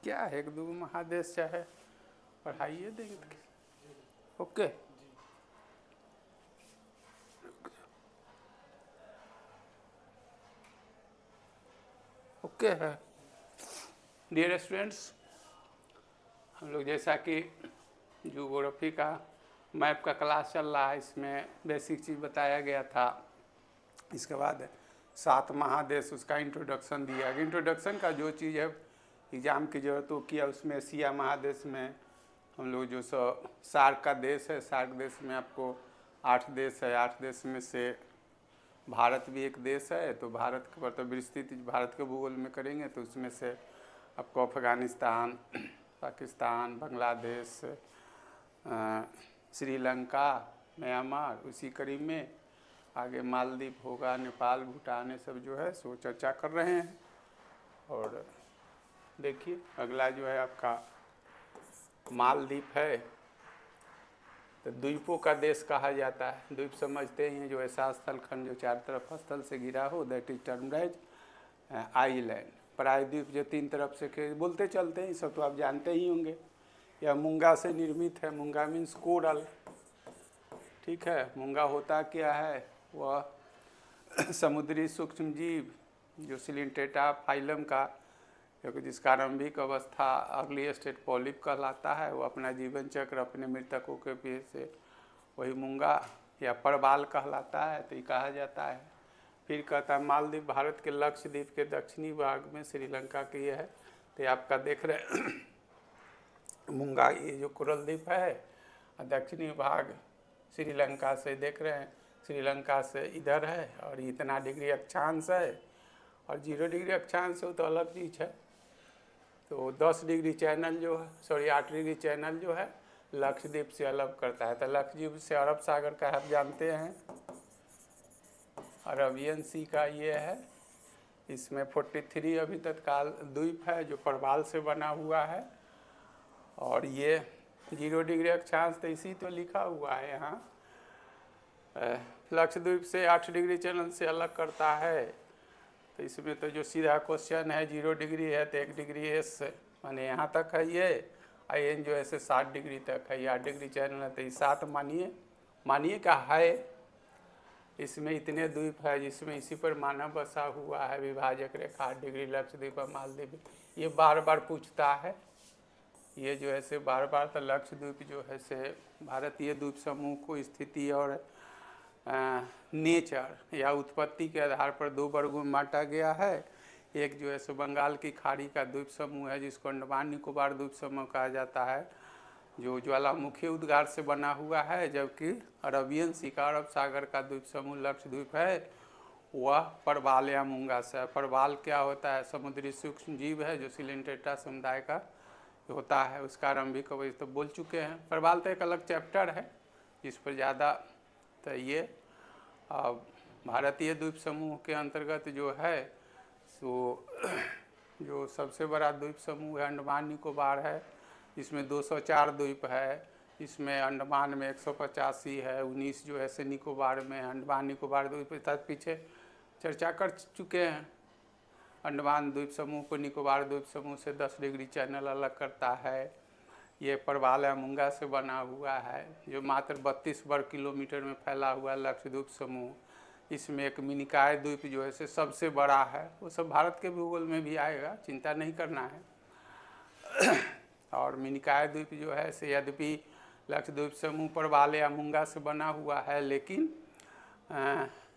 क्या है, एक दो महादेश चाहे पढ़ाइए देंगे तो। ओके, ओके है। डियर स्टूडेंट्स, हम लोग जैसा कि ज्योग्राफी का मैप का क्लास चल रहा है, इसमें बेसिक चीज़ बताया गया था। इसके बाद 7 महादेश, उसका इंट्रोडक्शन दिया गया। इंट्रोडक्शन का जो चीज़ है एग्ज़ाम की ज़रूरत हो किया, उसमें एशिया महादेश में हम लोग जो सार्क का देश है, सार्क देश में आपको 8 देश है। 8 देश में से भारत भी एक देश है, तो भारत पर तो विस्तृत भारत के भूगोल में करेंगे तो उसमें से आपको अफगानिस्तान, पाकिस्तान, बांग्लादेश, श्रीलंका, म्यांमार, उसी करीब में आगे मालदीव होगा, नेपाल, भूटान, ये सब जो है सो चर्चा कर रहे हैं। और देखिए अगला जो है आपका मालदीव है, तो द्वीपों का देश कहा जाता है। द्वीप समझते हैं जो ऐसा स्थल खंड जो चार तरफ स्थल से घिरा हो, that is termed as island. प्रायद्वीप जो 3 तरफ से बोलते चलते हैं, सब तो आप जानते ही होंगे। यह मूंगा से निर्मित है। मूंगा मीन्स कोरल, ठीक है। मूंगा होता क्या है, वह समुद्री सूक्ष्म जीव जो सिलिंट्रेटा फाइलम का, क्योंकि जिसका आरंभिक अवस्था अर्ली स्टेट पॉलिप कहलाता है, वो अपना जीवन चक्र अपने मृतकों के पेट से वही मूंगा या परबाल कहलाता है, तो ये कहा जाता है। फिर कहता है मालदीव भारत के लक्षद्वीप के दक्षिणी भाग में श्रीलंका की है। तो आपका देख रहे मूंगा, ये जो कोरल द्वीप है, दक्षिणी भाग श्रीलंका से देख रहे हैं, श्रीलंका से इधर है, और इतना डिग्री अक्षांश है, और 0 डिग्री अक्षांश हो तो अलग चीज़ है। तो 10 डिग्री चैनल जो है, 8 डिग्री चैनल जो है लक्षद्वीप से अलग करता है। तो लक्षद्वीप से अरब सागर का आप जानते हैं, अरबियन सी का ये है। इसमें 43 अभी तत्काल द्वीप है जो परबाल से बना हुआ है, और ये 0 डिग्री अक्षांश तो इसी तो लिखा हुआ है यहाँ, लक्षद्वीप से 8 डिग्री चैनल से अलग करता है। तो इसमें तो जो सीधा क्वेश्चन है, 0 डिग्री है तो 1 डिग्री एस माने यहाँ तक है ये, IN जो ऐसे 60 डिग्री तक है। 8 डिग्री चैनल है तो ये 7 मानिए का है। इसमें इतने द्वीप है जिसमें इसी पर मानव बसा हुआ है। विभाजक रेखा 8 डिग्री लक्षद्वीप और मालदीव, ये बार बार पूछता है। ये जो है से बार बार तो लक्षद्वीप जो है से भारतीय द्वीप समूह को स्थिति और नेचर या उत्पत्ति के आधार पर 2 वर्गों में बांटा गया है। एक जो है सो बंगाल की खाड़ी का द्वीप समूह है, जिसको अंडमान निकोबार द्वीप समूह कहा जाता है, जो ज्वालामुखी उद्गार से बना हुआ है। जबकि अरबियन सी का, अरब सागर का द्वीप समूह लक्षद्वीप है, वह परबाल या मूंगा से है। परबाल क्या होता है, समुद्री सूक्ष्म जीव है जो सिलिंट्रेटा समुदाय का होता है। उसका आरंभिक अवधि तो बोल चुके हैं। परबाल तो एक अलग चैप्टर है जिस पर ज़्यादा, तो ये भारतीय द्वीप समूह के अंतर्गत जो है सो जो सबसे बड़ा द्वीप समूह है अंडमान निकोबार है। इसमें 204 द्वीप है। इसमें अंडमान में 185 है, 19 जो है से निकोबार में। अंडमान निकोबार द्वीप पीछे चर्चा कर चुके हैं। अंडमान द्वीप समूह को निकोबार द्वीप समूह से 10 डिग्री चैनल अलग करता है। ये परबाल या मूंगा से बना हुआ है, जो मात्र 32 वर्ग किलोमीटर में फैला हुआ लक्षद्वीप समूह। इसमें एक मिनिकाय द्वीप जो है से सबसे बड़ा है। वो सब भारत के भूगोल में भी आएगा, चिंता नहीं करना है। और मिनिकाय द्वीप जो है से यद्यपि लक्षद्वीप समूह परबाल या मूंगा से बना हुआ है, लेकिन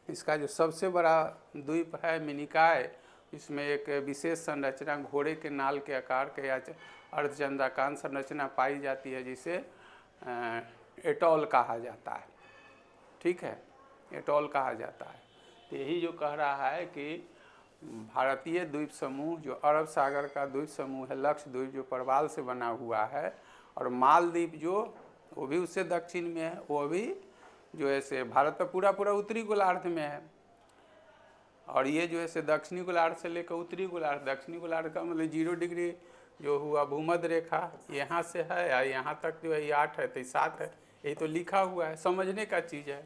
इसका जो सबसे बड़ा द्वीप है मिनिकाय, इसमें एक विशेष संरचना घोड़े के नाल के आकार के या अर्धचंद्राकार संरचना पाई जाती है, जिसे एटॉल कहा जाता है। ठीक है, एटॉल कहा जाता है। तो यही जो कह रहा है कि भारतीय द्वीप समूह जो अरब सागर का द्वीप समूह है लक्षद्वीप, जो परबाल से बना हुआ है, और मालदीव जो वो भी उससे दक्षिण में है, वो भी जो है से भारत का पूरा उत्तरी गोलार्ध में है। और ये जो है से दक्षिणी गोलार्ध से लेकर उत्तरी गोलार्ध, दक्षिणी गोलार्ध का मतलब 0 डिग्री जो हुआ भूमध्य रेखा यहाँ से है, या यहाँ तक जो है ये 8 है तो 7 है। यही तो लिखा हुआ है, समझने का चीज़ है।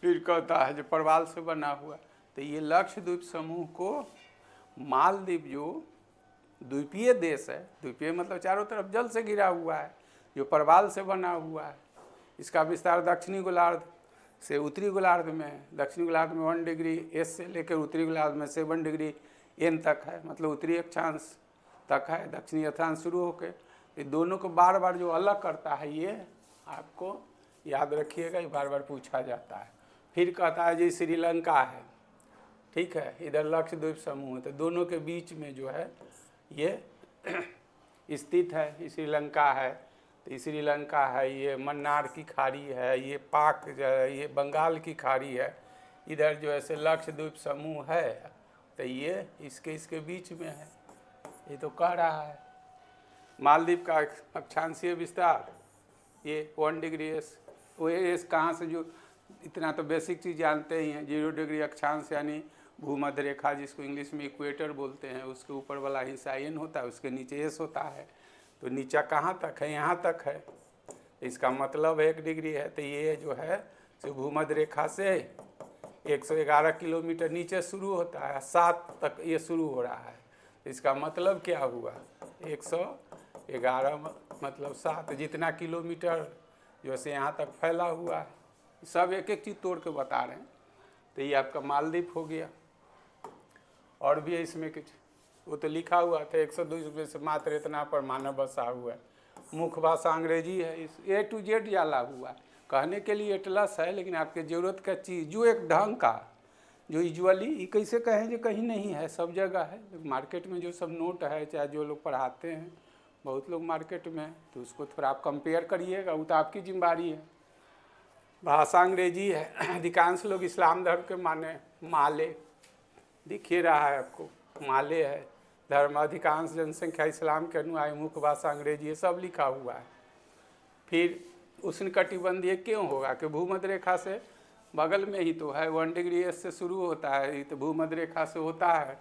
फिर कहता है जो परबाल से बना हुआ, तो ये लक्षद्वीप समूह को मालदीव जो द्वीपीय देश है। द्वीपीय मतलब चारों तरफ जल से घिरा हुआ है, जो प्रवाल से बना हुआ है। इसका विस्तार दक्षिणी गोलार्ध से उत्तरी गोलार्ध में है। दक्षिणी गोलार्ध में 1 डिग्री एस से लेकर उत्तरी गोलार्ध में 7 डिग्री एन तक है, मतलब उत्तरी अक्षांश तक है, दक्षिणी अक्षांश शुरू होकर। ये दोनों को बार बार जो अलग करता है, ये आपको याद रखिएगा, ये बार बार पूछा जाता है। फिर कहता है जी श्रीलंका है, ठीक है, इधर लक्षद्वीप समूह है, तो दोनों के बीच में जो है ये स्थित है, श्रीलंका है। तो श्रीलंका है, ये मन्नार की खाड़ी है, ये पाक जो है, ये बंगाल की खाड़ी है, इधर जो है से लक्षद्वीप समूह है, तो ये इसके बीच में है। ये तो कह रहा है। मालदीव का अक्षांशीय विस्तार ये 1 डिग्री एस। वो एस कहाँ से, जो इतना तो बेसिक चीज़ जानते ही हैं, 0 डिग्री अक्षांश यानी भूमध्य रेखा, जिसको इंग्लिश में इक्वेटर बोलते हैं, उसके ऊपर वाला हिस्सा एन होता है, उसके नीचे एस होता है। तो नीचा कहाँ तक है, यहाँ तक है, इसका मतलब 1 डिग्री है। तो ये जो है तो भूमध्य रेखा से 111 किलोमीटर नीचे शुरू होता है, 7 तक ये शुरू हो रहा है। इसका मतलब क्या हुआ, 111 मतलब 7, जितना किलोमीटर जो है यहाँ तक फैला हुआ है। सब एक एक चीज़ तोड़ के बता रहे हैं। तो ये आपका मालदीव हो गया। और भी है इसमें कुछ, वो तो लिखा हुआ था 102 में से मात्र इतना पर मानव बसा हुआ है। मुख्य भाषा अंग्रेजी है, इस A to Z डाला हुआ है। कहने के लिए एटलस है, लेकिन आपके ज़रूरत का चीज़ जो एक ढंग का, जो यूजुअली कैसे कहें जो कहीं नहीं है, सब जगह है। मार्केट में जो सब नोट है, चाहे जो लोग पढ़ाते हैं, बहुत लोग मार्केट में, तो उसको थोड़ा आप कंपेयर करिएगा, वो तो आपकी जिम्मेदारी है। भाषा अंग्रेजी है, अधिकांश लोग इस्लाम धर्म के माने, माले दिख ही रहा है आपको, माले है धर्म, अधिकांश जनसंख्या इस्लाम के अनुयायी, मुख्य भाषा अंग्रेजी है, सब लिखा हुआ है। फिर उष्णकटिबंधीय क्यों होगा कि भूमध्य रेखा से बगल में ही तो है, 1 डिग्री एस से शुरू होता है, ये तो भूमध्य रेखा से होता है,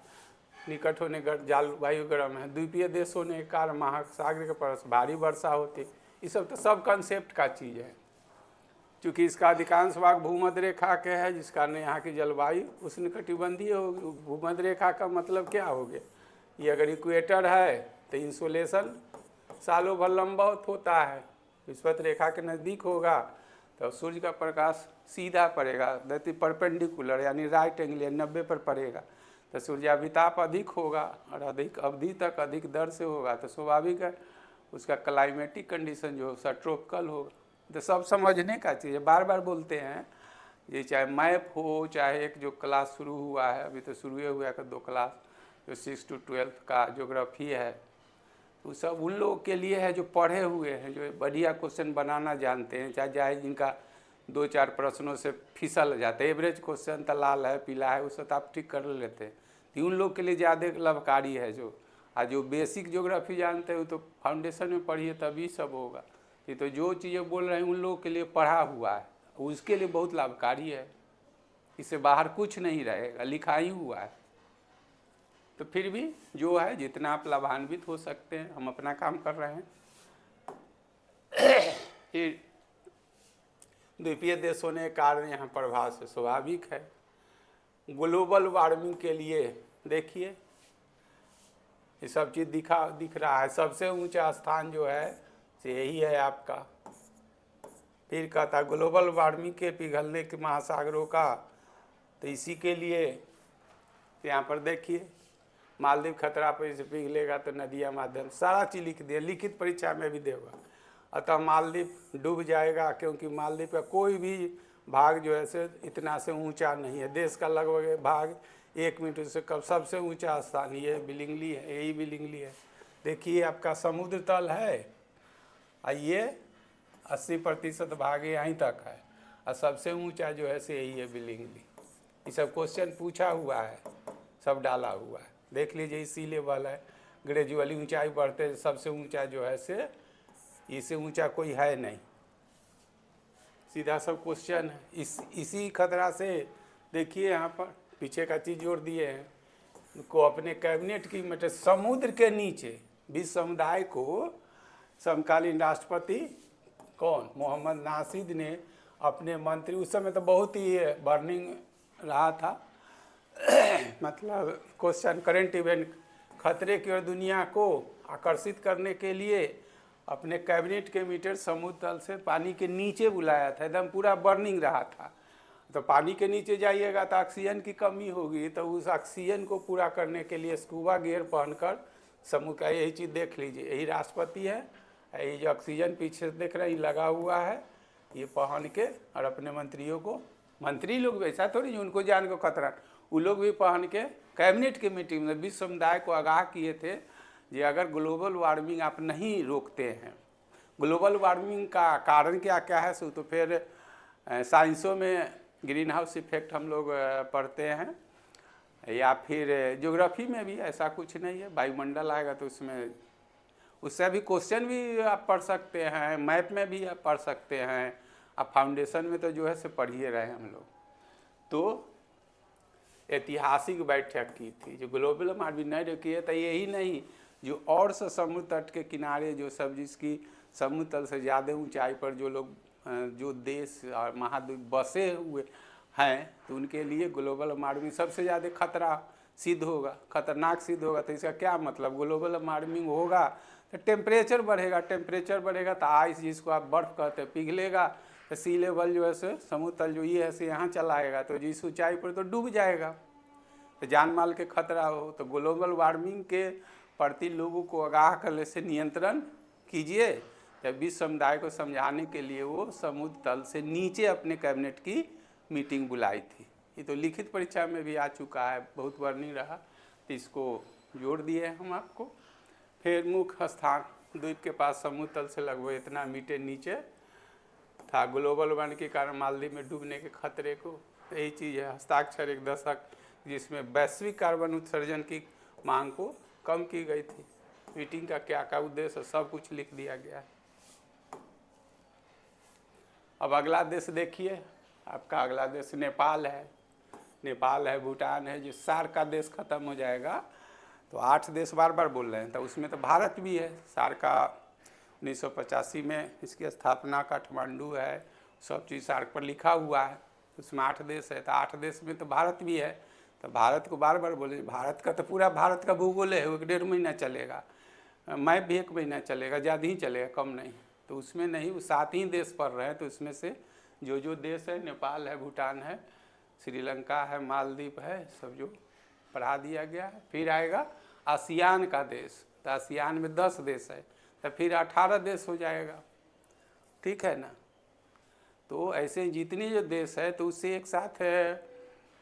निकट होने जलवायु गर्म है, द्वीपीय देश होने के कारण महासागर के पास भारी वर्षा होती, ये सब तो सब कंसेप्ट का चीज़ है। क्योंकि इसका अधिकांश भाग भूमध्य रेखा के है, जिस कारण यहाँ की जलवायु उष्णकटिबंधीय होगी। भूमध्य रेखा का मतलब क्या हो गया, ये अगर इक्वेटर है तो इंसोलेशन सालों भर लंबा होता है, विषुवत रेखा के नज़दीक होगा तो सूर्य का प्रकाश सीधा पड़ेगा, दैट परपेंडिकुलर यानी राइट एंगल 90 पर पड़ेगा, तो सूर्याभिताप अधिक होगा और अधिक अवधि तक अधिक दर से होगा, तो स्वाभाविक है उसका क्लाइमेटिक कंडीशन जो ट्रॉपिकल होगा। तो सब समझने का चीज़ है, बार बार बोलते हैं, ये चाहे मैप हो, चाहे एक जो क्लास शुरू हुआ है, अभी तो शुरू हुआ है 2 क्लास, जो 6 to 12 का ज्योग्राफी है, वो सब उन लोगों के लिए है जो पढ़े हुए हैं, जो बढ़िया क्वेश्चन बनाना जानते हैं, चाहे जिनका 2-4 प्रश्नों से फिसल जाते हैं। एवरेज क्वेश्चन तो लाल है पीला है, उससे तो आप ठीक कर लेते हैं, तो उन लोग के लिए ज़्यादा लाभकारी है। जो बेसिक ज्योग्राफी जानते हैं वो तो फाउंडेशन में पढ़िए तभी सब होगा। ये तो जो चीज़ें बोल रहे हैं उन लोगों के लिए पढ़ा हुआ है, उसके लिए बहुत लाभकारी है, इससे बाहर कुछ नहीं रहेगा, लिखा ही हुआ है। तो फिर भी जो है जितना आप लाभान्वित हो सकते हैं, हम अपना काम कर रहे हैं। फिर द्वीपीय देश होने के कारण यहाँ प्रभाव से स्वाभाविक है। ग्लोबल वार्मिंग के लिए देखिए ये सब चीज़ दिख रहा है। सबसे ऊंचा स्थान जो है यही है आपका। फिर कहता ग्लोबल वार्मिंग के पिघलने के महासागरों का, तो इसी के लिए यहाँ पर देखिए मालदीव खतरा पर इसे पिघलेगा तो नदियाँ माध्यम सारा चीज़ लिख दिया, लिखित परीक्षा में भी देगा। अतः मालदीव डूब जाएगा, क्योंकि मालदीव का कोई भी भाग जो है से इतना से ऊंचा नहीं है। देश का लगभग भाग 1 मीटर से कम, सबसे ऊंचा स्थान ये बिलिंगली है, यही बिलिंगली है। देखिए आपका समुद्र तल है और ये 80% भाग यहीं तक है, और सबसे ऊंचा जो है से यही है बिलिंगली। ये सब क्वेश्चन पूछा हुआ है, सब डाला हुआ है, देख लीजिए। इसी लेवल है, ग्रेजुअली ऊंचाई बढ़ते सबसे ऊंचा जो है से इससे ऊंचा कोई है नहीं, सीधा सब क्वेश्चन है। इसी खतरा से देखिए यहाँ पर पीछे का चीज़ जोड़ दिए हैं को अपने कैबिनेट की मतलब समुद्र के नीचे विश्व समुदाय को समकालीन राष्ट्रपति कौन मोहम्मद नासिद ने अपने मंत्री, उस समय तो बहुत ही बर्निंग रहा था मतलब क्वेश्चन करेंट इवेंट खतरे की ओर दुनिया को आकर्षित करने के लिए अपने कैबिनेट के मीटर समुद्र तल से पानी के नीचे बुलाया था, एकदम पूरा बर्निंग रहा था। तो पानी के नीचे जाइएगा तो ऑक्सीजन की कमी होगी, तो उस ऑक्सीजन को पूरा करने के लिए स्कूबा गियर पहनकर समुद्र का, यही चीज़ देख लीजिए, यही राष्ट्रपति है, ये जो ऑक्सीजन पीछे देख रहे हैं लगा हुआ है, ये पहन के और अपने मंत्रियों को, मंत्री लोग वैसा थोड़ी जो उनको जान को खतरा, वो लोग भी पहन के कैबिनेट की मीटिंग में विश्व समुदाय को आगाह किए थे कि अगर ग्लोबल वार्मिंग आप नहीं रोकते हैं, ग्लोबल वार्मिंग का कारण क्या क्या है सो तो फिर साइंसों में ग्रीन हाउस इफेक्ट हम लोग पढ़ते हैं, या फिर ज्योग्राफी में भी ऐसा कुछ नहीं है, वायुमंडल आएगा तो उसमें उससे भी क्वेश्चन भी आप पढ़ सकते हैं, मैप में भी आप पढ़ सकते हैं, आप फाउंडेशन में तो जो है से पढ़िए रहे हम लोग। तो ऐतिहासिक बैठक की थी जो ग्लोबल वार्मिंग नहीं रोकी है, तो यही नहीं जो और से समुद्र तट के किनारे जो सब जिसकी समुद्र तल से ज़्यादा ऊंचाई पर जो लोग जो देश और महाद्वीप बसे हुए हैं, तो उनके लिए ग्लोबल वार्मिंग सबसे ज़्यादा खतरा सिद्ध होगा, खतरनाक सिद्ध होगा। तो इसका क्या मतलब, ग्लोबल वार्मिंग होगा तो टेम्परेचर बढ़ेगा, टेम्परेचर बढ़ेगा तो आइस जिसको आप बर्फ़ कहते हैं पिघलेगा, तो सी लेवल जो है से समुद्र तल जो ये है से यहाँ चला आएगा, तो जिस ऊंचाई पर तो डूब जाएगा, तो जान माल के खतरा हो। तो ग्लोबल वार्मिंग के प्रति लोगों को आगाह करने से नियंत्रण कीजिए। जब विश्व समुदाय को समझाने के लिए वो समुद्र तल से नीचे अपने कैबिनेट की मीटिंग बुलाई थी। ये तो लिखित परीक्षा में भी आ चुका है, बहुत वर्णिंग रहा, तो इसको जोड़ दिए हम आपको। फिर मुख्य स्थान द्वीप के पास समुद्र तल से लगभग इतना मीटर नीचे था, ग्लोबल वार्मिंग के कारण मालदीव में डूबने के खतरे को, यही चीज़ है। हस्ताक्षर एक दशक जिसमें वैश्विक कार्बन उत्सर्जन की मांग को कम की गई थी। मीटिंग का क्या क्या उद्देश्य सब कुछ लिख दिया गया है। अब अगला देश देखिए, आपका अगला देश नेपाल है। नेपाल है, भूटान है, जो सार्क का देश खत्म हो जाएगा तो 8 देश बार बार बोल रहे हैं, तो उसमें तो भारत भी है। सार्क का 1985 में इसकी स्थापना काठमांडू है, सब चीज़ सार्क पर लिखा हुआ है, उसमें 8 देश है, तो 8 देश में तो भारत भी है। तो भारत को बार बार बोले, भारत का तो पूरा भारत का भूगोल है, वो 1.5 महीना चलेगा, मैप भी 1 महीना चलेगा, ज़्यादा ही चलेगा, कम नहीं। तो उसमें नहीं, वो 7 ही देश पढ़ रहे हैं, तो उसमें से जो देश है, नेपाल है, भूटान है, श्रीलंका है, मालदीव है, सब जो पढ़ा दिया गया है। फिर आएगा आसियान का देश, तो आसियान में 10 देश है, तो फिर 18 देश हो जाएगा, ठीक है ना। तो ऐसे जितने जो देश है, तो उससे एक साथ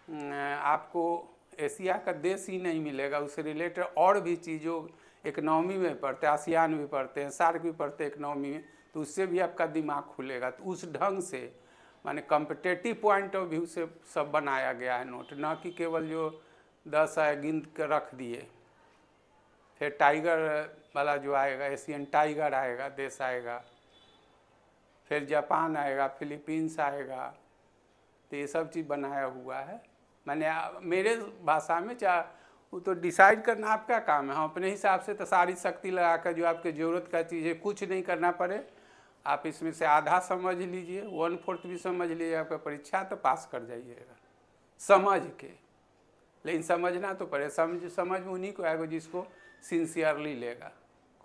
आपको एशिया का देश ही नहीं मिलेगा, उससे रिलेटेड और भी चीज़ों इकनॉमी में पढ़ते हैं, आसियान भी पढ़ते हैं, सार्क भी पढ़ते हैं इकनॉमी में, तो उससे भी आपका दिमाग खुलेगा। तो उस ढंग से माने कॉम्पिटेटिव पॉइंट ऑफ व्यू से सब बनाया गया है नोट, ना कि केवल जो 10 है गिन कर रख दिए। फिर टाइगर वाला जो आएगा, एशियन टाइगर आएगा, देश आएगा, फिर जापान आएगा, फिलीपींस आएगा, तो ये सब चीज़ बनाया हुआ है। मैंने मेरे भाषा में वो तो डिसाइड करना आपका काम है, हम अपने हिसाब से तो सारी शक्ति लगा कर जो आपके ज़रूरत का चीज़ है, कुछ नहीं करना पड़े, आप इसमें से आधा समझ लीजिए, 1/4 भी समझ लीजिए, आपका परीक्षा तो पास कर जाइएगा समझ के। लेकिन समझना तो पड़े, समझ में उन्हीं को आएगा जिसको सिंसियरली लेगा।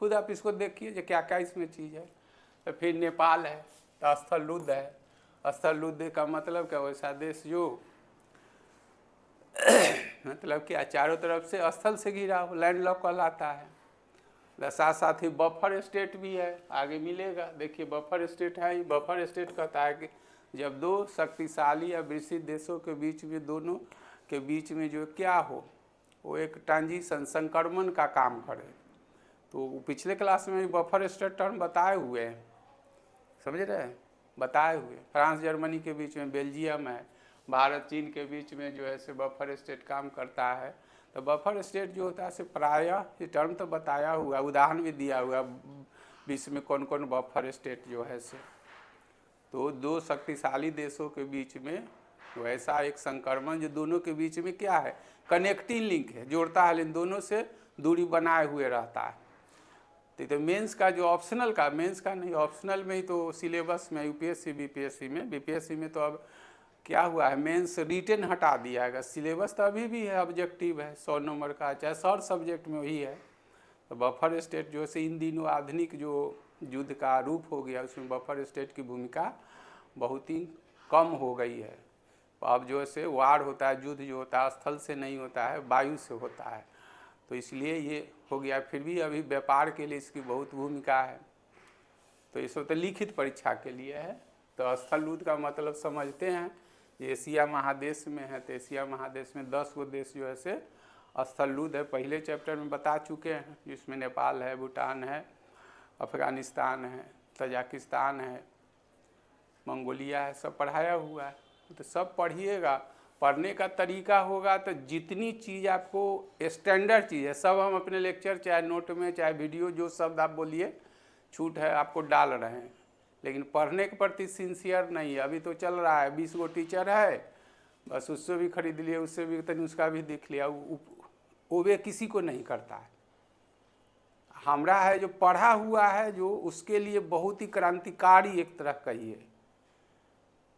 खुद आप इसको देखिए जो क्या क्या इसमें चीज़ है। तो फिर नेपाल है, तो स्थलरुद्ध है। स्थलरुद्ध का मतलब क्या, वैसा देश जो मतलब क्या चारों तरफ से स्थल से घिरा हो, लैंड लॉक कहलाता है। साथ साथ ही बफर स्टेट भी है, आगे मिलेगा। देखिए बफर स्टेट है, ये बफर स्टेट कहता है कि जब दो शक्तिशाली या विकसित देशों के बीच में, दोनों के बीच में जो क्या हो, वो एक ट्रांजिशन संक्रमण का काम करे। तो पिछले क्लास में बफर स्टेट टर्म बताए हुए हैं, समझ रहे हैं, बताए हुए। फ्रांस जर्मनी के बीच में बेल्जियम है, भारत चीन के बीच में जो है से बफर स्टेट काम करता है। तो बफर स्टेट जो होता है से प्रायः ये टर्म तो बताया हुआ, उदाहरण भी दिया हुआ विश्व में कौन कौन बफर स्टेट जो है से। तो दो शक्तिशाली देशों के बीच में वैसा एक संक्रमण जो दोनों के बीच में क्या है, कनेक्टिंग लिंक है, जोड़ता है, लेकिन दोनों से दूरी बनाए हुए रहता है। तो मेंस का जो ऑप्शनल का, मेंस का नहीं, ऑप्शनल में ही तो सिलेबस में यूपीएससी बीपीएससी में तो अब क्या हुआ है, मेंस रिटेन हटा दिया है, सिलेबस तो अभी भी है, ऑब्जेक्टिव है 100 नंबर का, चाहे 100 सब्जेक्ट में वही है। तो बफर स्टेट जो है इन दिनों आधुनिक जो युद्ध का रूप हो गया, उसमें बफर स्टेट की भूमिका बहुत ही कम हो गई है। अब जो है वार होता है, युद्ध जो होता है स्थल से नहीं होता है, वायु से होता है, तो इसलिए ये हो गया। फिर भी अभी व्यापार के लिए इसकी बहुत भूमिका है। तो इस वक्त लिखित परीक्षा के लिए है। तो स्थल युद्ध का मतलब समझते हैं, एशिया महादेश में है, तो एशिया महादेश में 10 गो देश जो है से स्थल युद्ध है। पहले चैप्टर में बता चुके हैं, जिसमें नेपाल है, भूटान है, अफगानिस्तान है, तजाकिस्तान है, मंगोलिया है, सब पढ़ाया हुआ है। तो सब पढ़िएगा, पढ़ने का तरीका होगा तो जितनी चीज़ आपको स्टैंडर्ड चीज़ है सब हम अपने लेक्चर चाहे नोट में चाहे वीडियो जो शब्द आप बोलिए छूट है आपको डाल रहे हैं, लेकिन पढ़ने के प्रति सिंसियर नहीं है। अभी तो चल रहा है 20 गो टीचर है, बस उससे भी खरीद लिए, उससे भी तनी उसका भी देख लिया, वो वे किसी को नहीं करता है। हमारा है जो पढ़ा हुआ है, जो उसके लिए बहुत ही क्रांतिकारी एक तरह कहिए।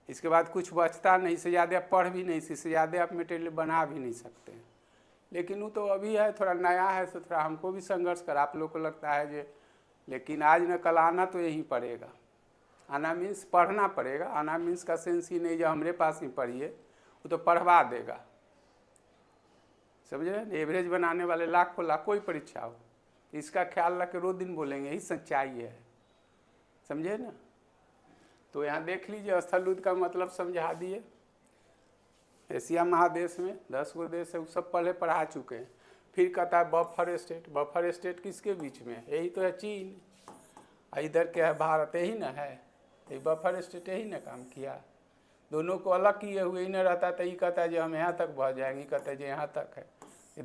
इसके बाद कुछ बचता नहीं, इससे ज़्यादा आप पढ़ भी नहीं, इससे ज़्यादा आप मटेरियल बना भी नहीं सकते हैं। लेकिन वो तो अभी है, थोड़ा नया है, तो थोड़ा हमको भी संघर्ष कर, आप लोग को लगता है जो, लेकिन आज न कल आना तो यही पड़ेगा। आना मीन्स पढ़ना पड़ेगा, आना मीन्स का सेंस ही नहीं जो हमारे पास ही पढ़िए, वो तो पढ़वा देगा, समझ रहे। एवरेज बनाने वाले लाखों लाख कोई परीक्षा हो, इसका ख्याल रख के रोज दिन बोलेंगे, यही सच्चाई है, समझे ना। तो यहाँ देख लीजिए, स्थल युद्ध का मतलब समझा दिए। एशिया महादेश में 10 गो देश है, वो सब पहले पढ़ा चुके हैं। फिर कहता है बफर स्टेट। बफर स्टेट किसके बीच में है? यही तो है चीन, इधर क्या है भारत, यही ना है। तो बफर स्टेट यही ना काम किया, दोनों को अलग किए हुए ही न रहता। तो ये कहता है जो हम यहाँ तक बढ़ जाएंगे, कहता है जो यहाँ तक है। ये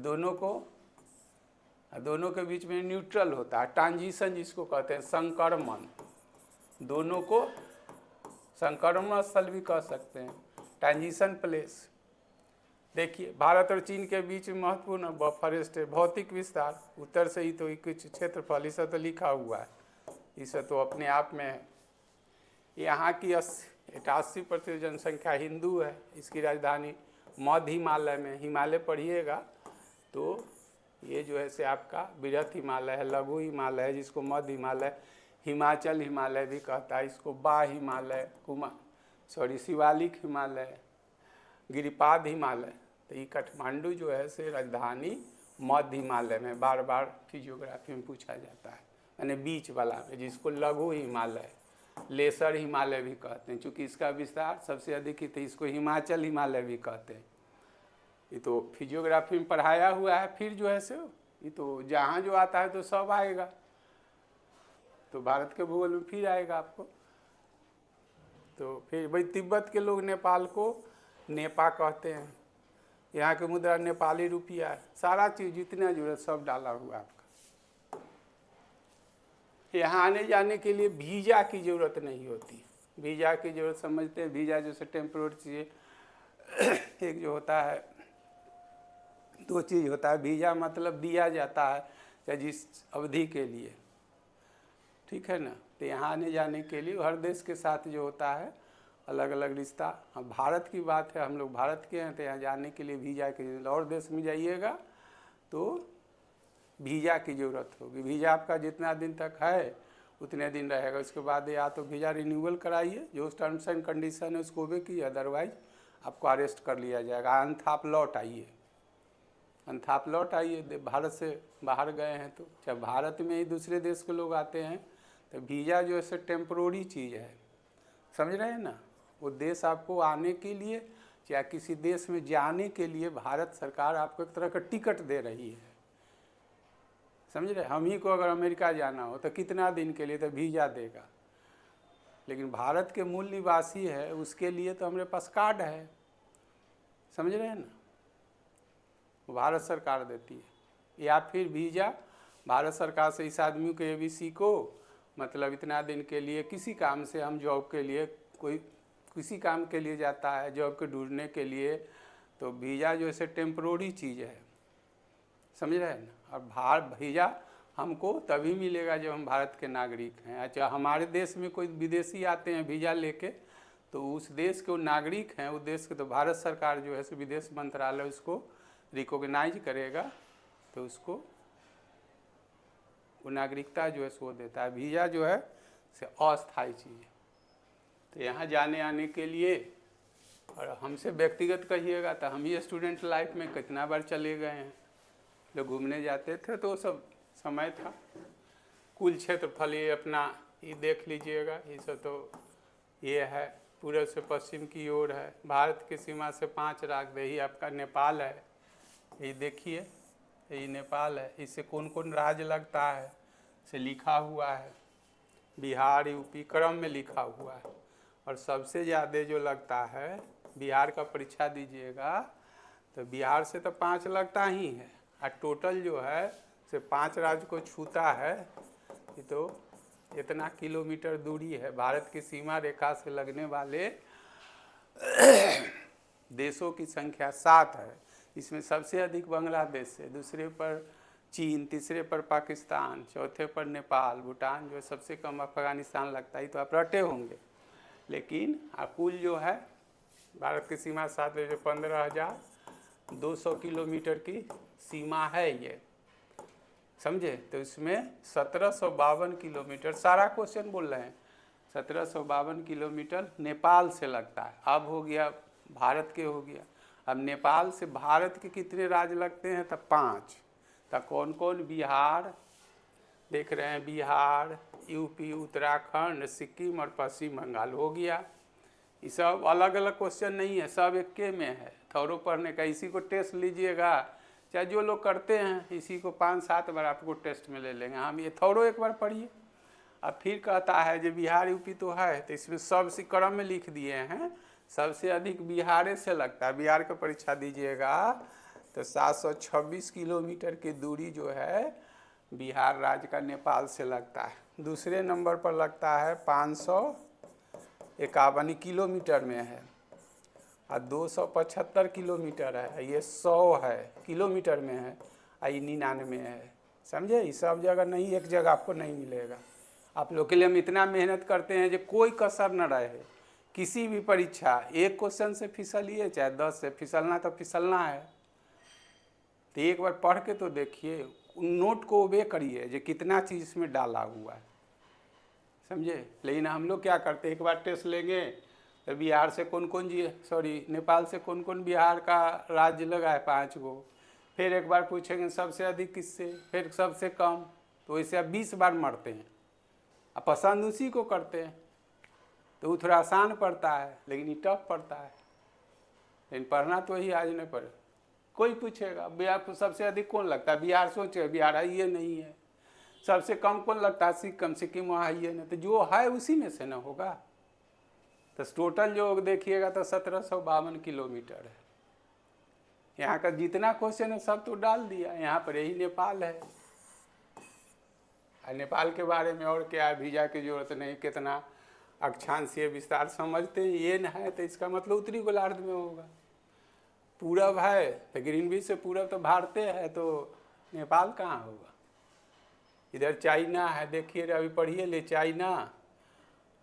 दोनों के बीच में न्यूट्रल होता है, ट्रांजिशन जिसको कहते हैं, संक्रमण। दोनों को संक्रमण स्थल भी कह सकते हैं, ट्रांजिशन प्लेस। देखिए भारत और चीन के बीच में महत्वपूर्ण बफर स्टेट, भौतिक विस्तार, उत्तर से ही तो कुछ क्षेत्रफल, इस तो लिखा हुआ है, इस तो अपने आप में है। यहाँ की 88% जनसंख्या हिंदू है। इसकी राजधानी मध्य हिमालय में, हिमालय पढ़िएगा तो ये जो है से आपका बृहत हिमालय है, लघु हिमालय है, जिसको मध्य हिमालय, हिमाचल हिमालय भी कहता है, इसको बा हिमालय, शिवालिक हिमालय, गिरिपाद हिमालय। तो ये काठमांडू जो है से राजधानी मध्य हिमालय में, बार बार फिजियोग्राफी में पूछा जाता है, यानी बीच वाला में, जिसको लघु हिमालय, लेसर हिमालय भी कहते हैं। चूँकि इसका विस्तार सबसे अधिक ही, तो इसको हिमाचल हिमालय भी कहते हैं। ये तो फिजियोग्राफी में पढ़ाया हुआ है। फिर जो है सो ये तो जहाँ जो आता है तो सब आएगा, तो भारत के भूगोल में फिर आएगा आपको। तो फिर भाई तिब्बत के लोग नेपाल को नेपा कहते हैं, यहाँ की मुद्रा नेपाली रुपया है, सारा चीज़ जितना जरूरत सब डाला हुआ है आपका। यहाँ आने जाने के लिए वीज़ा की ज़रूरत नहीं होती। वीज़ा की ज़रूरत समझते हैं, वीज़ा जैसे टेम्पोररी चीज़ एक जो होता है, दो चीज़ होता है। वीज़ा मतलब दिया जाता है चाहे जिस अवधि के लिए, ठीक है ना। तो यहाँ आने जाने के लिए हर देश के साथ जो होता है अलग अलग रिश्ता। अब भारत की बात है, हम लोग भारत के हैं, तो यहाँ जाने के लिए वीज़ा की जरूरत। और देश में जाइएगा तो वीज़ा की ज़रूरत होगी। वीज़ा आपका जितना दिन तक है उतने दिन रहेगा, उसके बाद या तो वीज़ा रिन्यूअल कराइए, जो टर्म्स एंड कंडीशन है उसको भी कीजिए, अदरवाइज आपको अरेस्ट कर लिया जाएगा। अन्यथा आप लौट आइए, अन्यथा आप लौट आइए। भारत से बाहर गए हैं तो, चाहे भारत में ही दूसरे देश के लोग आते हैं, तो वीज़ा जो है टेम्प्रोरी चीज़ है, समझ रहे हैं ना। वो देश आपको आने के लिए या किसी देश में जाने के लिए भारत सरकार आपको एक तरह का टिकट दे रही है, समझ रहे। हम ही को अगर अमेरिका जाना हो तो कितना दिन के लिए तो वीज़ा देगा, लेकिन भारत के मूल निवासी है उसके लिए तो हमारे पास कार्ड है, समझ रहे हैं ना, वो भारत सरकार देती है। या फिर वीज़ा भारत सरकार से इस आदमी को ABC को मतलब इतना दिन के लिए किसी काम से, हम जॉब के लिए कोई किसी काम के लिए जाता है, जॉब के ढूंढने के लिए, तो वीज़ा जो है टेम्प्रोरी चीज़ है, समझ रहे हैं ना। और वीज़ा हमको तभी मिलेगा जब हम भारत के नागरिक हैं। अच्छा, हमारे देश में कोई विदेशी आते हैं वीज़ा लेके, तो उस देश के वो नागरिक हैं, उस देश के तो भारत सरकार जो है सो विदेश मंत्रालय उसको रिकॉग्नाइज करेगा, तो उसको वो नागरिकता जो है सो देता है। वीज़ा जो है से अस्थायी चीज़ है। तो यहाँ जाने आने के लिए, और हमसे व्यक्तिगत कहिएगा तो हम ही स्टूडेंट लाइफ में कितना बार चले गए हैं, जब घूमने जाते थे तो सब समय था। कुल क्षेत्रफल ये अपना ये देख लीजिएगा, ये सब तो ये है पूर्व से पश्चिम की ओर है। भारत की सीमा से 5 राज्य, यही आपका नेपाल है, ये देखिए यही नेपाल है। इससे कौन कौन राज्य लगता है से लिखा हुआ है, बिहार यूपी क्रम में लिखा हुआ है। और सबसे ज़्यादा जो लगता है बिहार का परीक्षा दीजिएगा तो बिहार से तो 5 लगता ही है, और टोटल जो है से 5 राज्य को छूता है। ये तो इतना किलोमीटर दूरी है। भारत की सीमा रेखा से लगने वाले देशों की संख्या 7 है। इसमें सबसे अधिक बांग्लादेश है, दूसरे पर चीन, तीसरे पर पाकिस्तान, चौथे पर नेपाल, भूटान जो है सबसे कम अफगानिस्तान लगता है। तो आप रटे होंगे, लेकिन कुल जो है भारत की सीमा 7 जो 15,200 किलोमीटर की सीमा है ये, समझे। तो इसमें 1752 किलोमीटर, सारा क्वेश्चन बोल रहे हैं, 1752 किलोमीटर नेपाल से लगता है। अब हो गया भारत के हो गया। अब नेपाल से भारत के कितने राज्य लगते हैं? तब 5। तब कौन कौन? बिहार देख रहे हैं, बिहार, यूपी, उत्तराखंड, सिक्किम और पश्चिम बंगाल हो गया। ये सब अलग अलग क्वेश्चन नहीं है, सब एक के में है। थोड़ो पढ़ने का, इसी को टेस्ट लीजिएगा, चाहे जो लोग करते हैं इसी को 5-7 बार आपको टेस्ट में ले लेंगे। हम ये थोड़ो एक बार पढ़िए। अब फिर कहता है जो बिहार यूपी तो है, तो इसमें सब क्रम में लिख दिए हैं, सबसे अधिक बिहार से लगता है। बिहार का परीक्षा दीजिएगा तो 726 किलोमीटर की दूरी जो है बिहार राज्य का नेपाल से लगता है। दूसरे नंबर पर लगता है 551 किलोमीटर में है, और 275 किलोमीटर है। ये 100 है किलोमीटर में है, और ये 99 है। समझे, ये सब जगह नहीं, एक जगह आपको नहीं मिलेगा। आप लोग के लिए हम इतना मेहनत करते हैं जो कोई कसर न रहे। किसी भी परीक्षा एक क्वेश्चन से फिसलिए चाहे 10 से, फिसलना तो फिसलना है। तो एक बार पढ़ के तो देखिए, नोट को ओबे करिए जो कितना चीज़ इसमें डाला हुआ है, समझे। लेकिन हम लोग क्या करते हैं, एक बार टेस्ट लेंगे तो बिहार से कौन कौन जी, सॉरी नेपाल से कौन कौन बिहार का राज्य लगा है 5 गो, फिर एक बार पूछेंगे सबसे अधिक किससे, फिर सबसे कम। तो वैसे आप 20 बार मरते हैं, अब पसंद उसी को करते हैं। तो वो थोड़ा आसान पड़ता है, लेकिन ये टफ पड़ता है। लेकिन पढ़ना तो ही आज नहीं पड़े। कोई पूछेगा बिहार को सबसे अधिक कौन लगता है, बिहार सोचे बिहार है ये नहीं है। सबसे कम कौन लगता है, सिक्किम, सिक्किम वहाँ है ये नहीं। तो जो है उसी में से ना होगा। तो टोटल जो देखिएगा तो 1752 किलोमीटर है। यहाँ का जितना क्वेश्चन है सब तो डाल दिया। यहाँ पर यही नेपाल है, और नेपाल के बारे में और क्या, वीज़ा की जरूरत नहीं, कितना अक्षांशीय विस्तार समझते हैं। ये न है तो इसका मतलब उत्तरी गोलार्ध में होगा। पूरब है तो ग्रीनविच से पूरब तो भारत है, तो नेपाल कहाँ होगा। इधर चाइना है, देखिए अभी पढ़िए ले, चाइना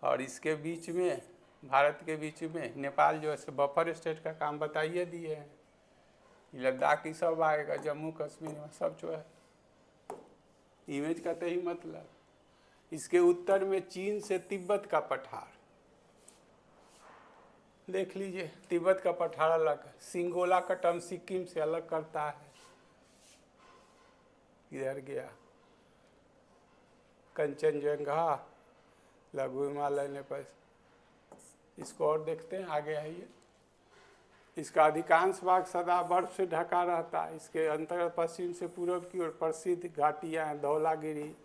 और इसके बीच में, भारत के बीच में नेपाल जो है बफर स्टेट का काम बताइए दिए हैं। लद्दाख की सब आएगा, जम्मू कश्मीर में सब जो है। इमेज का तो ही मतलब। इसके उत्तर में चीन से तिब्बत का पठार देख लीजिए। तिब्बत का पठार अलग है, सिंगोला का टर्म सिक्किम से अलग करता है। इधर गया कंचनजंगा, लघु हिमालय नेपाल। इसको और देखते हैं, आगे आइए। इसका अधिकांश भाग सदा बर्फ से ढका रहता है। इसके अंतर्गत पश्चिम से पूर्व की ओर प्रसिद्ध घाटियाँ हैं, धौलागिरी,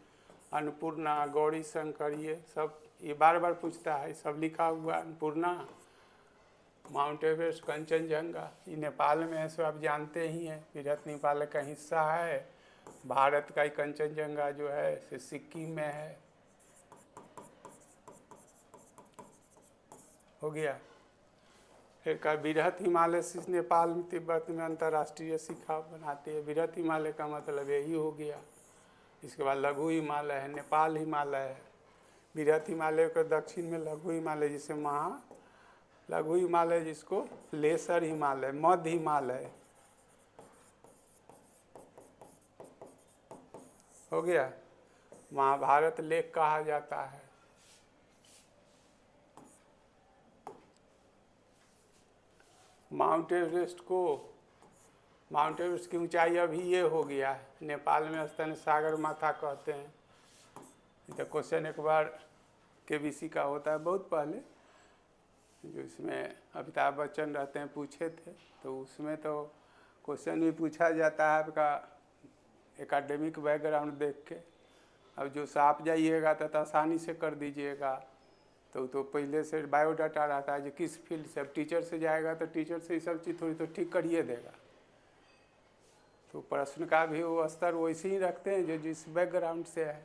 अन्नपूर्णा, गौरी शंकर, ये सब ये बार बार पूछता है, सब लिखा हुआ। अन्नपूर्णा, माउंट एवरेस्ट, कंचनजंगा, ये नेपाल में है, सो आप जानते ही हैं। विरत नेपाल का हिस्सा है। भारत का ही कंचनजंगा जो है से सिक्किम में है। हो गया। फिर का बृहत हिमालय से नेपाल में, तिब्बत में अंतर्राष्ट्रीय शिखा बनाते हैं। बृहत हिमालय का मतलब यही हो गया। इसके बाद लघु हिमालय है, नेपाल हिमालय है। बृहत हिमालय के दक्षिण में लघु हिमालय, जिसे लघु हिमालय जिसको लेसर हिमालय, मध्य हिमालय हो गया। महाभारत लेक कहा जाता है। माउंट एवरेस्ट की ऊंचाई अभी ये हो गया है, नेपाल में स्थान सागर माथा कहते हैं। तो क्वेश्चन एक बार केबीसी का होता है बहुत पहले, जो इसमें अमिताभ बच्चन रहते हैं, पूछे थे, तो उसमें तो क्वेश्चन भी पूछा जाता है आपका एकेडमिक बैकग्राउंड देख के। अब जो साफ जाइएगा तो आसानी से कर दीजिएगा, तो पहले से बायोडाटा रहता है जो किस फील्ड से। अब टीचर से जाएगा तो टीचर से ये सब चीज़ थोड़ी तो ठीक करिए देगा। तो प्रश्न का भी वो स्तर वैसे ही रखते हैं जो जिस बैकग्राउंड से है।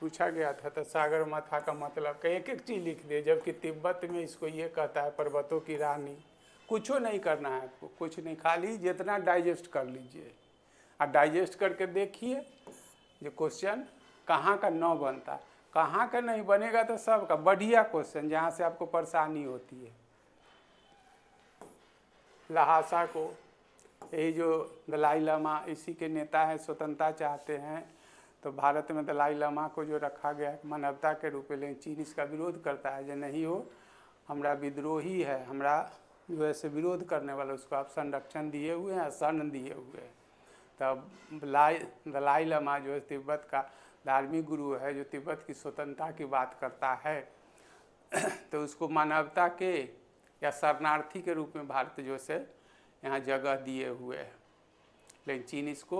पूछा गया था तो सागर माथा का मतलब एक एक चीज़ लिख दिए, जबकि तिब्बत में इसको ये कहता है पर्वतों की रानी। कुछ नहीं करना है आपको, कुछ नहीं, खाली जितना डाइजेस्ट कर लीजिए और डाइजेस्ट करके देखिए जो क्वेश्चन कहाँ का न बनता, कहाँ का नहीं बनेगा तो सबका बढ़िया क्वेश्चन जहाँ से आपको परेशानी होती है। लहासा को यही जो दलाई लामा इसी के नेता हैं, स्वतंत्रता चाहते हैं, तो भारत में दलाई लामा को जो रखा गया है मानवता के रूप में, लेकिन चीन इसका विरोध करता है जो नहीं हो, हमरा विद्रोही है, हमरा जो ऐसे विरोध करने वाला उसको आप संरक्षण दिए हुए हैं, शरण दिए हुए हैं। तब दलाई लामा जो है तिब्बत का धार्मिक गुरु है, जो तिब्बत की स्वतंत्रता की बात करता है तो उसको मानवता के या शरणार्थी के रूप में भारत जो से यहाँ जगह दिए हुए है। लेकिन चीन इसको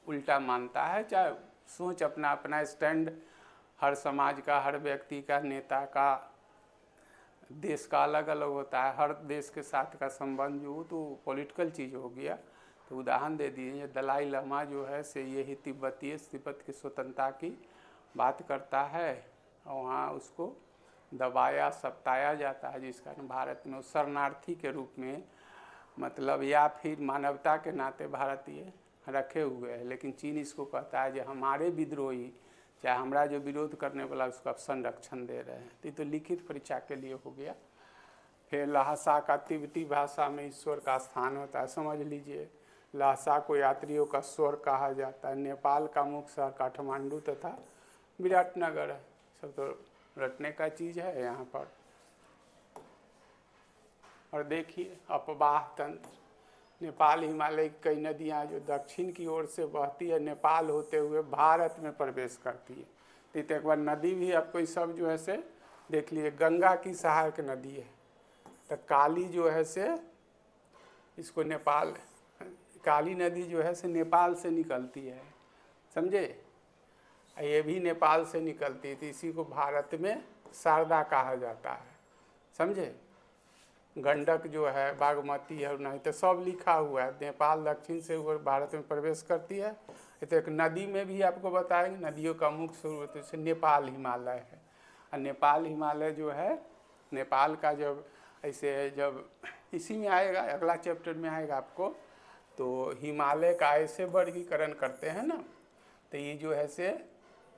उल्टा मानता है। चाहे सोच अपना अपना स्टैंड हर समाज का, हर व्यक्ति का, नेता का, देश का अलग अलग होता है। हर देश के साथ का संबंध जो तो पॉलिटिकल चीज़ हो गया। तो उदाहरण दे दिए, दलाई लामा जो है से यही तिब्बत की स्वतंत्रता की बात करता है और वहाँ उसको दबाया सताया जाता है, जिस कारण भारत में उस शरणार्थी के रूप में मतलब या फिर मानवता के नाते भारतीय रखे हुए हैं। लेकिन चीन इसको कहता है जो हमारे विद्रोही, चाहे हमारा जो विरोध करने वाला उसको आप संरक्षण दे रहे हैं। तो लिखित परीक्षा के लिए हो गया। फिर लहासा का तिब्बती भाषा में ईश्वर का स्थान होता है, समझ लीजिए। लहासा को यात्रियों का स्वर कहा जाता है। नेपाल का मुख्य शहर काठमांडू तथा विराटनगर है। सब तो रटने का चीज़ है यहाँ पर। और देखिए अपवाह तंत्र, नेपाल हिमालय की कई नदियाँ जो दक्षिण की ओर से बहती है, नेपाल होते हुए भारत में प्रवेश करती है। तो एक बार नदी भी आपको ये सब जो है से देख लीजिए। गंगा की सहायक नदी है, तो काली जो है से इसको नेपाल, काली नदी जो है से नेपाल से निकलती है, समझे। ये भी नेपाल से निकलती थी, इसी को भारत में शारदा कहा जाता है, समझे। गंडक जो है, बागमती है, नहीं तो सब लिखा हुआ है। नेपाल दक्षिण से ऊपर भारत में प्रवेश करती है। तो एक नदी में भी आपको बताएंगे, नदियों का मुख्य स्रोत से नेपाल हिमालय है। और नेपाल हिमालय जो है, नेपाल का जब ऐसे जब इसी में आएगा, अगला चैप्टर में आएगा आपको, तो हिमालय का ऐसे वर्गीकरण करते हैं ना, तो ये जो है से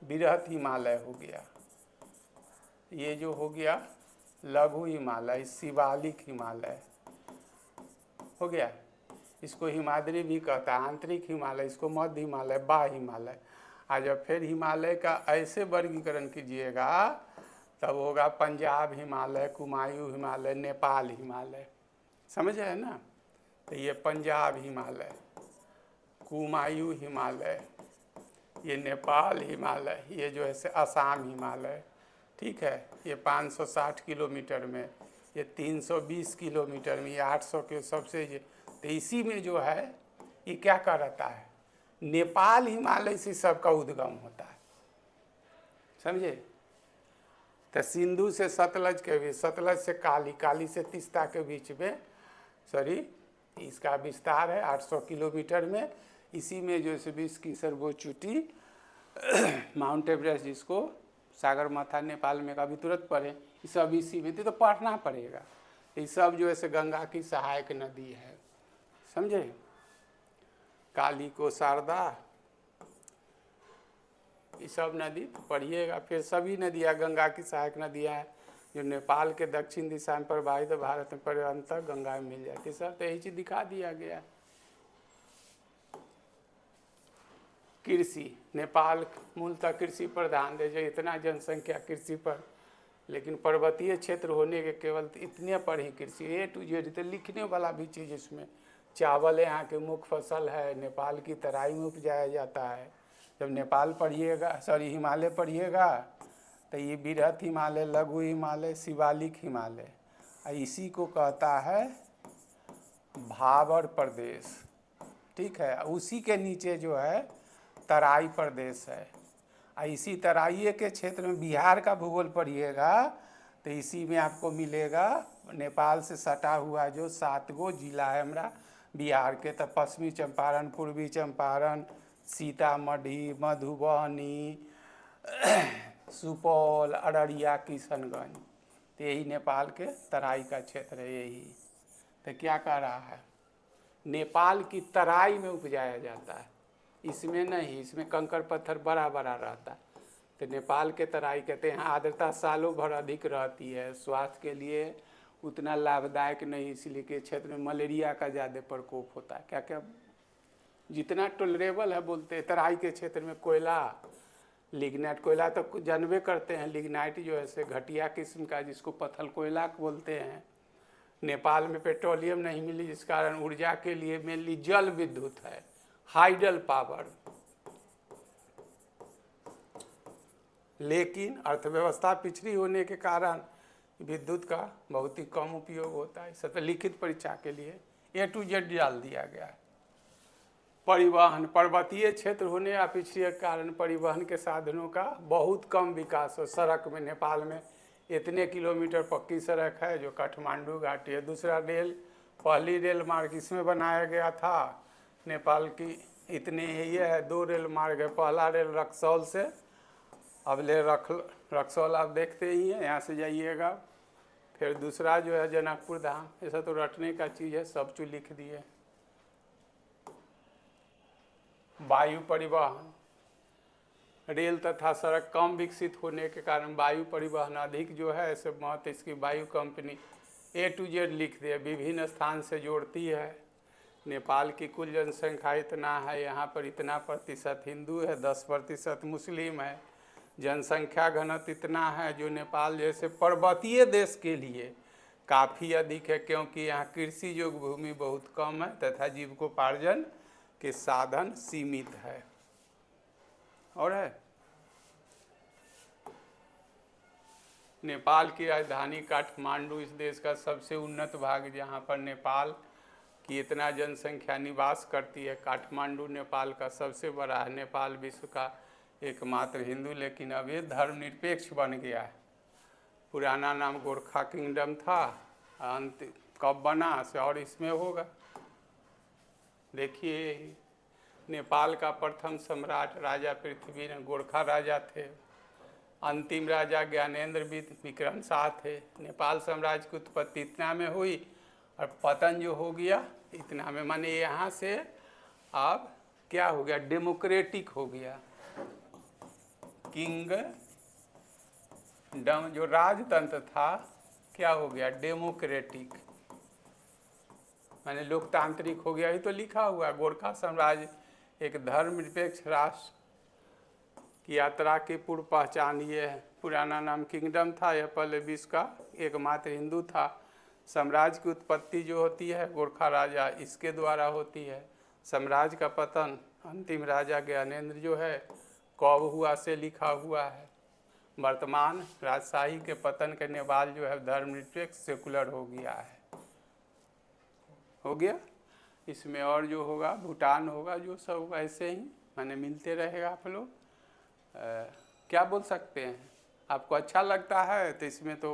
बृहत हिमालय हो गया, ये जो हो गया लघु हिमालय, शिवालिक हिमालय हो गया, इसको हिमाद्री भी कहता है। आंतरिक हिमालय, इसको मध्य हिमालय, बाह्य हिमालय। आज जब फिर हिमालय का ऐसे वर्गीकरण कीजिएगा तब होगा पंजाब हिमालय, कुमायूं हिमालय, नेपाल हिमालय, समझ है ना। तो ये पंजाब हिमालय, कुमायूं हिमालय, ये नेपाल हिमालय, ये जो है से असम हिमालय, ठीक है। ये 560 किलोमीटर में, ये 320 किलोमीटर में, ये 800 के सबसे ये। तो इसी में जो है ये क्या कहता है, नेपाल हिमालय से सबका उद्गम होता है, समझे। तो सिंधु से सतलज के बीच, सतलज से काली, काली से तीस्ता के बीच में, सॉरी, इसका विस्तार है 800 किलोमीटर में। इसी में जो है विश्व की सर्वोच्च चोटी माउंट एवरेस्ट, जिसको सागर माथा नेपाल में कभी तुरंत पढ़े, ये सब इसी में। तो पढ़ना पड़ेगा। ये सब जो है से गंगा की सहायक नदी है, समझे। काली को शारदा, ये सब नदी पढ़िएगा। फिर सभी नदियाँ गंगा की सहायक नदियाँ हैं। जो नेपाल के दक्षिण दिशा में प्रवाहित भारत में अंतर गंगा में मिल जाती है। सर तो यही चीज़ दिखा दिया गया। कृषि, नेपाल मूलतः कृषि प्रधान देश है, इतना जनसंख्या कृषि पर, लेकिन पर्वतीय क्षेत्र होने के केवल इतने पर ही कृषि A to Z। तो लिखने वाला भी चीज़ इसमें, चावल यहाँ के मुख्य फसल है, नेपाल की तराई में उपजाया जाता है। जब नेपाल पढ़िएगा, सॉरी हिमालय पढ़िएगा, तो ये बृहत हिमालय, लघु हिमालय, शिवालिक हिमालय, इसी को कहता है भाबर प्रदेश, ठीक है। उसी के नीचे जो है तराई प्रदेश है, इसी तराई के क्षेत्र में बिहार का भूगोल पढ़िएगा तो इसी में आपको मिलेगा नेपाल से सटा हुआ जो 7 गो जिला है हमारा बिहार के, तो पश्चिमी चंपारण, पूर्वी चंपारण, सीतामढ़ी, मधुबनी, सुपौल, अररिया, किशनगंज, तो यही नेपाल के तराई का क्षेत्र है। यही तो क्या कह रहा है, नेपाल की तराई में उपजाया जाता है, इसमें नहीं, इसमें कंकड़ पत्थर बड़ा बड़ा रहता है। तो नेपाल के तराई कहते हैं, आर्द्रता सालों भर अधिक रहती है, स्वास्थ्य के लिए उतना लाभदायक नहीं, इसलिए के क्षेत्र में मलेरिया का ज़्यादा प्रकोप होता है। क्या क्या जितना टॉलरेबल है बोलते हैं। तराई के क्षेत्र में कोयला, लिग्नाइट, कोयला तो जानबे करते हैं, लिग्नाइट जो है से घटिया किस्म का, जिसको पत्थर कोयला बोलते हैं। नेपाल में पेट्रोलियम नहीं मिली, जिस कारण ऊर्जा के लिए मेनली जल विद्युत है, हाइडल पावर, लेकिन अर्थव्यवस्था पिछड़ी होने के कारण विद्युत का बहुत ही कम उपयोग होता है। सतत लिखित परीक्षा के लिए A to Z डाल दिया गया है। परिवहन, पर्वतीय क्षेत्र होने या पिछड़ी के कारण परिवहन के साधनों का बहुत कम विकास हो। सड़क में नेपाल में इतने किलोमीटर पक्की सड़क है जो काठमांडू घाटी है। दूसरा रेल, पहली रेल मार्ग इसमें बनाया गया था नेपाल की, इतने ये है 2 रेल मार्ग है। पहला रेल रक्सौल से, अब ले रक्सौल आप देखते ही हैं, यहाँ से जाइएगा। फिर दूसरा जो है जनकपुर धाम, ऐसा तो रटने का चीज़ है, सब चीज़ लिख दिए। वायु परिवहन, रेल तथा सड़क कम विकसित होने के कारण वायु परिवहन अधिक जो है, ऐसे मत इसकी वायु कंपनी A to Z लिख दिया, विभिन्न स्थान से जोड़ती है। नेपाल की कुल जनसंख्या इतना है, यहाँ पर इतना प्रतिशत हिंदू है, 10% मुस्लिम है। जनसंख्या घनत्व इतना है जो नेपाल जैसे पर्वतीय देश के लिए काफ़ी अधिक है, क्योंकि यहाँ कृषि योग्य भूमि बहुत कम है तथा जीविकोपार्जन के साधन सीमित है। और है नेपाल की राजधानी काठमांडू इस देश का सबसे उन्नत भाग, जहाँ पर नेपाल की इतना जनसंख्या निवास करती है। काठमांडू नेपाल का सबसे बड़ा है। नेपाल विश्व का एकमात्र हिंदू, लेकिन अब ये धर्मनिरपेक्ष बन गया है। पुराना नाम गोरखा किंगडम था, अंत कब बना से और इसमें होगा। देखिए नेपाल का प्रथम सम्राट राजा पृथ्वी गोरखा राजा थे। अंतिम राजा ज्ञानेंद्र विक्रम शाह थे। नेपाल साम्राज्य की उत्पत्ति इतना में हुई और पतन जो हो गया इतना में, माने यहाँ से अब क्या हो गया, डेमोक्रेटिक हो गया। किंगडम जो राजतंत्र था क्या हो गया, डेमोक्रेटिक, माने लोकतांत्रिक हो गया। ये तो लिखा हुआ है। गोरखा साम्राज्य एक धर्मनिरपेक्ष राष्ट्र की यात्रा की पूर्व पहचान ये है। पुराना नाम किंगडम था, यह पहले विश्व का एकमात्र हिंदू था। साम्राज्य की उत्पत्ति जो होती है गोरखा राजा इसके द्वारा होती है। साम्राज्य का पतन अंतिम राजा ज्ञानेंद्र जो है कब हुआ से लिखा हुआ है। वर्तमान राजशाही के पतन करने बाद जो है धर्मनिरपेक्ष सेकुलर हो गया है, हो गया। इसमें और जो होगा भूटान होगा, जो सब ऐसे ही माने मिलते रहेगा। आप लोग क्या बोल सकते हैं, आपको अच्छा लगता है तो इसमें तो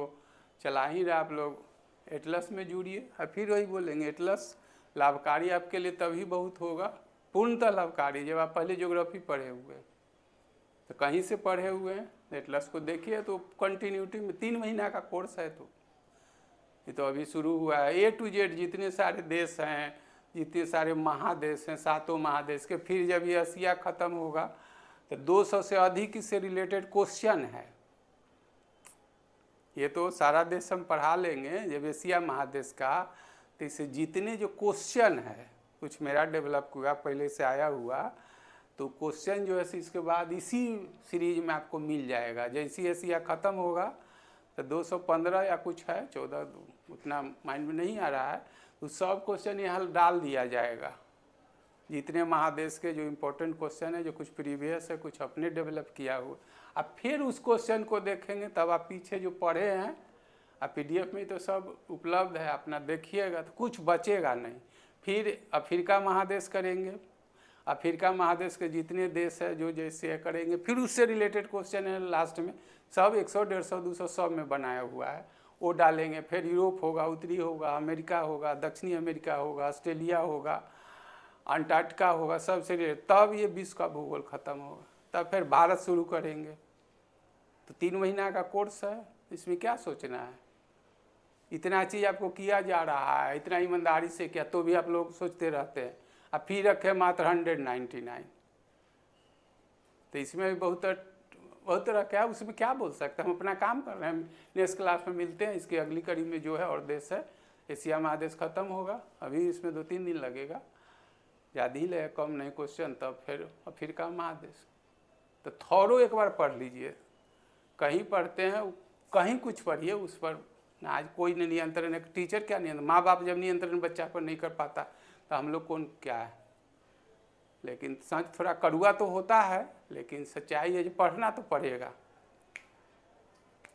चला ही रहा। आप लोग एटलस में जुड़िए, और फिर वही बोलेंगे एटलस लाभकारी आपके लिए तभी बहुत होगा, पूर्णतः लाभकारी, जब आप पहले ज्योग्राफी पढ़े हुए तो कहीं से पढ़े हुए हैं। एटलस को देखिए तो कंटिन्यूटी में 3 महीना का कोर्स है, तो ये तो अभी शुरू हुआ है। A to Z जितने सारे देश हैं, जितने सारे महादेश हैं, 7 महादेश के, फिर जब ये एशिया ख़त्म होगा तो 200 से अधिक इससे रिलेटेड क्वेश्चन है। ये तो सारा देश हम पढ़ा लेंगे। जब एशिया महादेश का, तो इससे जितने जो क्वेश्चन है, कुछ मेरा डेवलप हुआ पहले से आया हुआ, तो क्वेश्चन जो है इसके बाद इसी सीरीज में आपको मिल जाएगा। जैसे एशिया ख़त्म होगा तो 215 या कुछ है, 14 उतना माइंड में नहीं आ रहा है, तो सब क्वेश्चन यहाँ डाल दिया जाएगा। जितने महादेश के जो इम्पोर्टेंट क्वेश्चन है, जो कुछ प्रीवियस है, कुछ अपने डेवलप किया हुआ, अब फिर उस क्वेश्चन को देखेंगे, तब आप पीछे जो पढ़े हैं अब PDF में तो सब उपलब्ध है, अपना देखिएगा तो कुछ बचेगा नहीं। फिर अफ्रीका महादेश करेंगे, अफ्रीका महादेश के जितने देश है जो जैसे करेंगे, फिर उससे रिलेटेड क्वेश्चन है लास्ट में, सब 100, 150, 200 सब में बनाया हुआ है, वो डालेंगे। फिर यूरोप होगा, उत्तरी होगा, अमेरिका होगा, दक्षिणी अमेरिका होगा, ऑस्ट्रेलिया होगा, अंटार्कटिका होगा, सबसे रिलेटेड, तब ये विश्व का भूगोल ख़त्म होगा। तब फिर भारत शुरू करेंगे। तो 3 महीना का कोर्स है, इसमें क्या सोचना है। इतना चीज़ आपको किया जा रहा है, इतना ईमानदारी से किया, तो भी आप लोग सोचते रहते हैं। अब फिर रखे मात्र 199। तो इसमें भी बहुत तरह क्या, उसमें क्या बोल सकते हैं। हम अपना काम कर रहे हैं, नेक्स्ट क्लास में मिलते हैं। इसकी अगली कड़ी में जो है और देश है, एशिया महादेश ख़त्म होगा, अभी इसमें 2-3 दिन लगेगा, ज़्यादा ही लगेगा, कम नहीं क्वेश्चन। तब फिर अफ्रीका महादेश। तो थोड़ो एक बार पढ़ लीजिए, कहीं पढ़ते हैं, कहीं कुछ पढ़िए, उस पर आज कोई नहीं नियंत्रण है। टीचर क्या नियंत्रण, माँ बाप जब नियंत्रण बच्चा पर नहीं कर पाता तो हम लोग कौन क्या है। लेकिन सच थोड़ा कड़ुआ तो होता है, लेकिन सच्चाई है, जो पढ़ना तो पड़ेगा,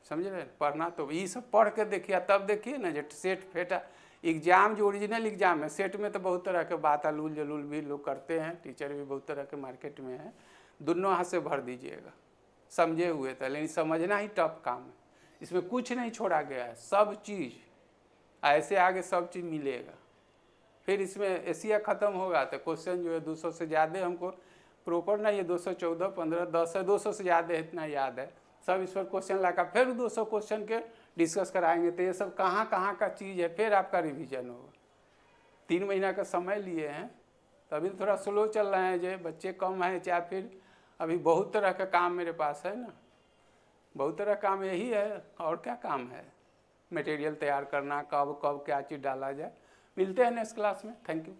समझ रहे। पढ़ना तो ये सब पढ़ के देखिए, तब देखिए ना जो सेट फेटा एग्जाम, जो ओरिजिनल एग्जाम है। सेट में तो बहुत तरह के बात अलूल जलूल भी लोग करते हैं, टीचर भी बहुत तरह के मार्केट में है। दोनों हाथ से भर दीजिएगा, समझे हुए था, लेकिन समझना ही टफ काम है। इसमें कुछ नहीं छोड़ा गया है, सब चीज़ ऐसे आगे सब चीज़ मिलेगा। फिर इसमें एशिया ख़त्म होगा तो क्वेश्चन जो है 200 से ज़्यादा, हमको प्रॉपर ना ये 214, 15, 10 है, 200 से ज़्यादा है, इतना याद है। सब इस पर क्वेश्चन लाकर फिर 200 क्वेश्चन के डिस्कस कराएंगे। तो ये सब कहाँ कहाँ का चीज़ है, फिर आपका रिवीजन होगा। 3 महीना का समय लिए हैं, तो अभी थोड़ा स्लो चल रहे हैं, जो बच्चे कम हैं, चाहे फिर अभी बहुत तरह का काम मेरे पास है ना, बहुत तरह काम यही है, और क्या काम है। मटेरियल तैयार करना, कब कब क्या चीज़ डाला जाए। मिलते हैं नेक्स्ट क्लास में। Thank you.